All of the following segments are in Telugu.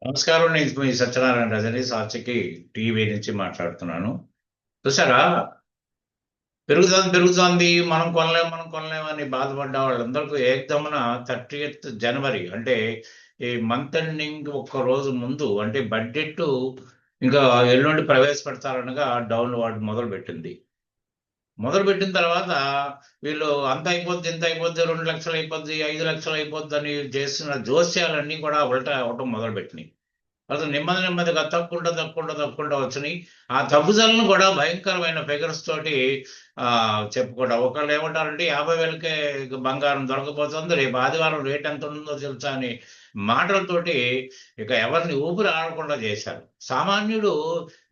నమస్కారం. నేను మీ సత్యనారాయణ రజని సాక్షికి టీవీ నుంచి మాట్లాడుతున్నాను. చూసారా, పెరుగుతోంది పెరుగుతోంది, మనం కొనలేం అని బాధపడ్డ వాళ్ళందరికీ ఏకదమున 30th జనవరి అంటే ఈ మంత్ ఎండింగ్ ఒక్క రోజు ముందు అంటే బడ్జెట్ ఇంకా ఎల్లుండి ప్రవేశపెడతారనగా డౌన్‌వర్డ్ మొదలుపెట్టింది. మొదలుపెట్టిన తర్వాత వీళ్ళు అంత అయిపోద్ది, ఇంత అయిపోద్ది, 2,00,000 అయిపోద్ది, 5,00,000 అయిపోద్దని చేసిన జోస్యాలన్నీ కూడా ఉల్టా అవ్వటం మొదలుపెట్టినాయి. అసలు నెమ్మది నెమ్మదిగా తగ్గుకుంటా వచ్చినాయి. ఆ తగ్గుదలను కూడా భయంకరమైన ఫిగర్స్ తోటి చెప్పుకోవడం. ఒకళ్ళు ఏమంటారంటే 50,000కే బంగారం దొరకబోతుంది. రేపు ఆదివారం రేట్ ఎంత ఉంటుందో తెలుసా అని మాటలతోటి ఇక ఎవరిని ఊపిరి ఆడకుండా చేశారు. సామాన్యుడు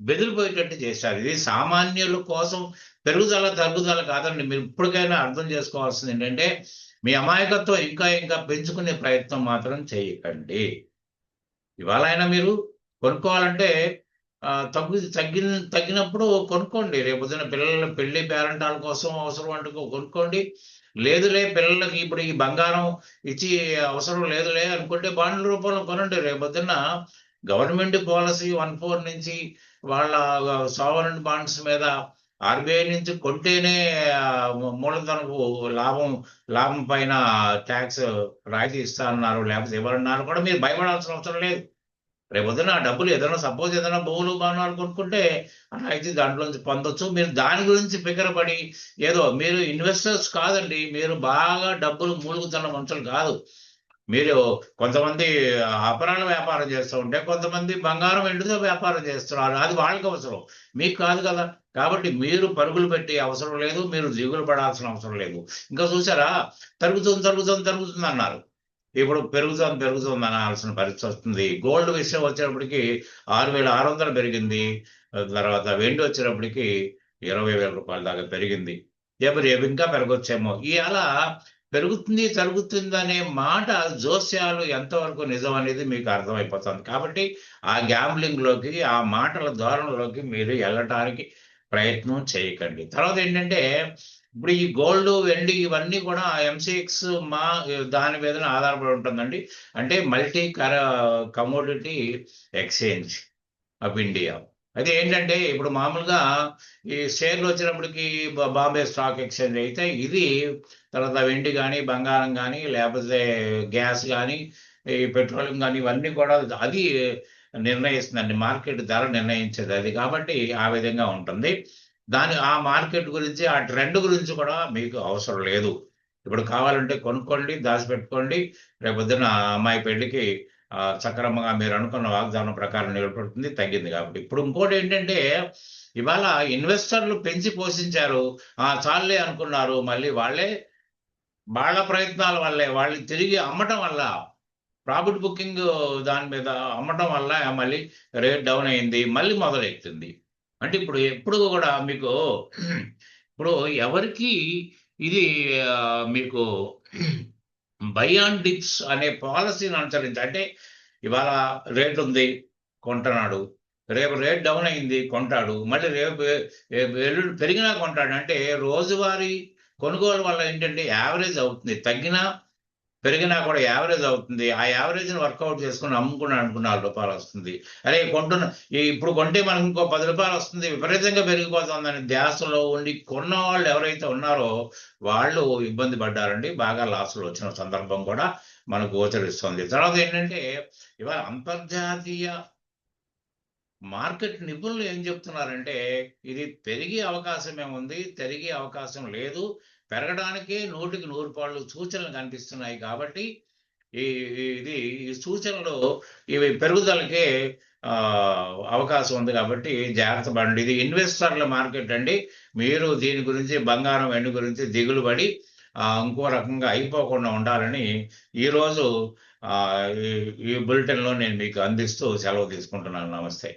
బెదిరిపోయేటట్టు చేశారు. ఇది సామాన్యుల కోసం పెరుగుదల, తగ్గుదల కాదండి. మీరు ఇప్పటికైనా అర్థం చేసుకోవాల్సింది ఏంటంటే, మీ అమాయకత్వం ఇంకా ఇంకా పెంచుకునే ప్రయత్నం మాత్రం చేయకండి. ఇవాళైనా మీరు కొనుక్కోవాలంటే తగ్గినప్పుడు కొనుక్కోండి. రేపొద్దున పిల్లల పెళ్లి పేరంటాల కోసం అవసరం అంటూ కొనుక్కోండి. లేదులే పిల్లలకి ఇప్పుడు ఈ బంగారం ఇచ్చి అవసరం లేదులే అనుకుంటే బాండ్ల రూపంలో కొనండి. రేపొద్దున గవర్నమెంట్ పాలసీ 14 నుంచి వాళ్ళ సావరెన్ బాండ్స్ మీద ఆర్‌బీఐ నుంచి కొంటేనే మూలధనపు లాభం లాభం పైన టాక్స్ రాయితీ ఇస్తా అన్నారు. లేకపోతే ఇవ్వరన్నారు కూడా మీరు భయపడాల్సిన అవసరం లేదు. రేపొద్దున ఆ డబ్బులు ఏదైనా సపోజ్ ఏదైనా భూములు, భవనాలు కొనుక్కుంటే అయితే దాంట్లోంచి పొందొచ్చు. మీరు దాని గురించి ఫికర్ పడి ఏదో మీరు ఇన్వెస్టర్స్ కాదండి. మీరు బాగా డబ్బులు మూలుగుతున్న మనుషులు కాదు. మీరు కొంతమంది అపరాల వ్యాపారం చేస్తూ ఉంటే, కొంతమంది బంగారం, వెండితో వ్యాపారం చేస్తున్నారు. అది వాళ్ళకి అవసరం. మీకు కాదు కదా! కాబట్టి మీరు పరుగులు పెట్టే అవసరం లేదు. మీరు దిగులు పడాల్సిన అవసరం లేదు. ఇంకా చూసారా, తరుగుతుందన్నారు. ఇప్పుడు పెరుగుతోంది అనాల్సిన పరిస్థితి వస్తుంది. గోల్డ్ విషయం వచ్చేటప్పటికి 6,600 పెరిగింది. తర్వాత వెండి వచ్చేటప్పటికి రూ. 20,000 దాకా పెరిగింది. రేపు ఇంకా పెరగొచ్చేమో. అలా పెరుగుతుంది, తరుగుతుందనే మాట జోస్యాలు ఎంతవరకు నిజం అనేది మీకు అర్థమైపోతుంది. కాబట్టి ఆ గ్యాంబ్లింగ్‌లోకి, ఆ మాటల ధోరణిలోకి మీరు ఎళ్ళటానికి ప్రయత్నం చేయకండి. తర్వాత ఏంటంటే, ఇప్పుడు ఈ గోల్డ్, వెండి ఇవన్నీ కూడా ఎంసీఎక్స్ మా దాని మీదనే ఆధారపడి ఉంటుందండి. అంటే కమోడిటీ ఎక్స్‌చేంజ్ ఆఫ్ ఇండియా. అయితే ఏంటంటే, ఇప్పుడు మామూలుగా ఈ షేర్లు వచ్చినప్పటికి బాంబే స్టాక్ ఎక్స్‌చేంజ్ అయితే ఇది, తర్వాత వెండి గాని, బంగారం గాని, లేకపోతే గ్యాస్ గాని, ఈ పెట్రోలియం గాని ఇవన్నీ కూడా అది నిర్ణయిస్తుందండి. మార్కెట్ ధర నిర్ణయించేది అది. కాబట్టి ఆ విధంగా ఉంటుంది. ఆ మార్కెట్ గురించి, ఆ ట్రెండ్ గురించి కూడా మీకు అవసరం లేదు. ఇప్పుడు కావాలంటే కొనుక్కోండి, దాచిపెట్టుకోండి. రేపొద్దున ఆ అమ్మాయి పెళ్ళికి సక్రమంగా మీరు అనుకున్న వాగ్దానం ప్రకారం నిలబడుతుంది. తగ్గింది కాబట్టి. ఇప్పుడు ఇంకోటేంటంటే, ఇవాళ ఇన్వెస్టర్లు పెంచి పోషించారు. చాలులే అనుకున్నారు. మళ్ళీ వాళ్ళ ప్రయత్నాల వల్లే, వాళ్ళు తిరిగి అమ్మటం వల్ల, ప్రాఫిట్ బుకింగ్ దాని మీద అమ్మటం వల్ల మళ్ళీ రేట్ డౌన్ అయింది. మళ్ళీ మొదలెట్టింది. అంటే ఇప్పుడు ఎప్పుడు కూడా మీకు ఇప్పుడు ఎవరికీ ఇది మీకు బై ఆన్ డిప్స్ అనే పాలిసీని అంటే ఇవాళ రేట్ ఉంది, కొంటున్నాడు. రేపు రేట్ డౌన్ అయింది, కొంటాడు. మళ్ళీ రేపు ఎల్లుండి పెరిగినా కొంటాడు. అంటే రోజువారీ కొనుగోలు వల్ల ఏంటంటే యావరేజ్ అవుతుంది. తగ్గినా పెరిగినా కూడా యావరేజ్ అవుతుంది. ఆ యావరేజ్‌ని వర్కౌట్ చేసుకొని అమ్ముకున్నాడు అనుకో రూ. 4 వస్తుంది. అరే ఇప్పుడు కొంటే మనకు ఇంకో రూ. 10 వస్తుంది. విపరీతంగా పెరిగిపోతుందని ధ్యాసలో ఉండి కొన్నవాళ్ళు ఎవరైతే ఉన్నారో వాళ్ళు ఇబ్బంది పడ్డారండి. బాగా లాస్‌లో వచ్చిన సందర్భం కూడా మనకు గోచరిస్తుంది. తర్వాత ఏంటంటే, ఇవాళ అంతర్జాతీయ మార్కెట్ నిపుణులు ఏం చెప్తున్నారంటే, ఇది పెరిగే అవకాశమే ఉంది. తరిగే అవకాశం లేదు. పెరగడానికే 100కి 100 పాళ్ళు సూచనలు కనిపిస్తున్నాయి కాబట్టి, ఈ ఈ సూచనలు ఇవి పెరుగుదలకే అవకాశం ఉంది కాబట్టి జాగ్రత్త పడండి. ఇది ఇన్వెస్టర్ల మార్కెట్ అండి. మీరు దీని గురించి బంగారం, వెండి గురించి దిగులు పడి ఇంకో రకంగా అయిపోకుండా ఉండాలని ఈరోజు ఈ ఈ బులెటిన్‌లో నేను మీకు అందిస్తూ సెలవు తీసుకుంటున్నాను. నమస్తే.